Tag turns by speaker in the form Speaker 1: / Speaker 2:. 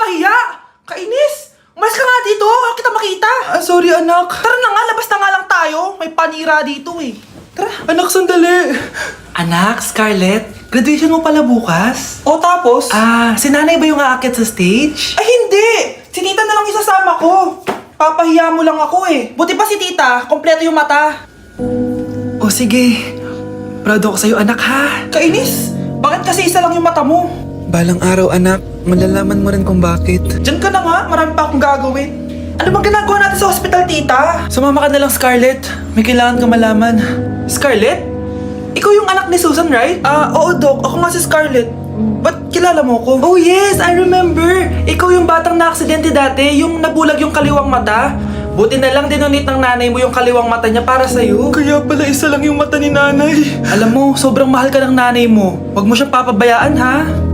Speaker 1: nakakahiya! Kainis! Umalis ka nga dito! Ako kita makita! Sorry anak. Tara na nga, labas na nga lang tayo. May panira dito eh. Tara. Anak, sandali. Anak, Scarlett, graduation mo pala bukas? O tapos? Si nanay ba yung aakyat sa stage? Ay hindi! Si tita na lang isasama ko. Papahiya mo lang ako eh. Buti pa si tita, kompleto yung mata. O sige. Proud ako sa'yo anak ha. Kainis! Bakit kasi isa lang yung mata mo?
Speaker 2: Balang araw anak, malalaman mo rin kung bakit.
Speaker 1: Diyan ka na nga, marami pa akong gagawin. Ano bang ginagawa natin sa hospital, tita? Sumama ka na lang, Scarlett. May kailangan ka malaman. Scarlett? Ikaw yung anak ni Susan, right? Oo, Doc. Ako nga si Scarlett. Ba't kilala mo ko? Oh yes, I remember. Ikaw yung batang na-aksidente dati, yung nabulag yung kaliwang mata. Buti na lang dinonate ng nanay mo yung kaliwang mata niya para sa'yo. Kaya pala isa lang yung mata ni nanay. Alam mo, sobrang mahal ka ng nanay mo. Huwag mo siyang papabayaan, ha?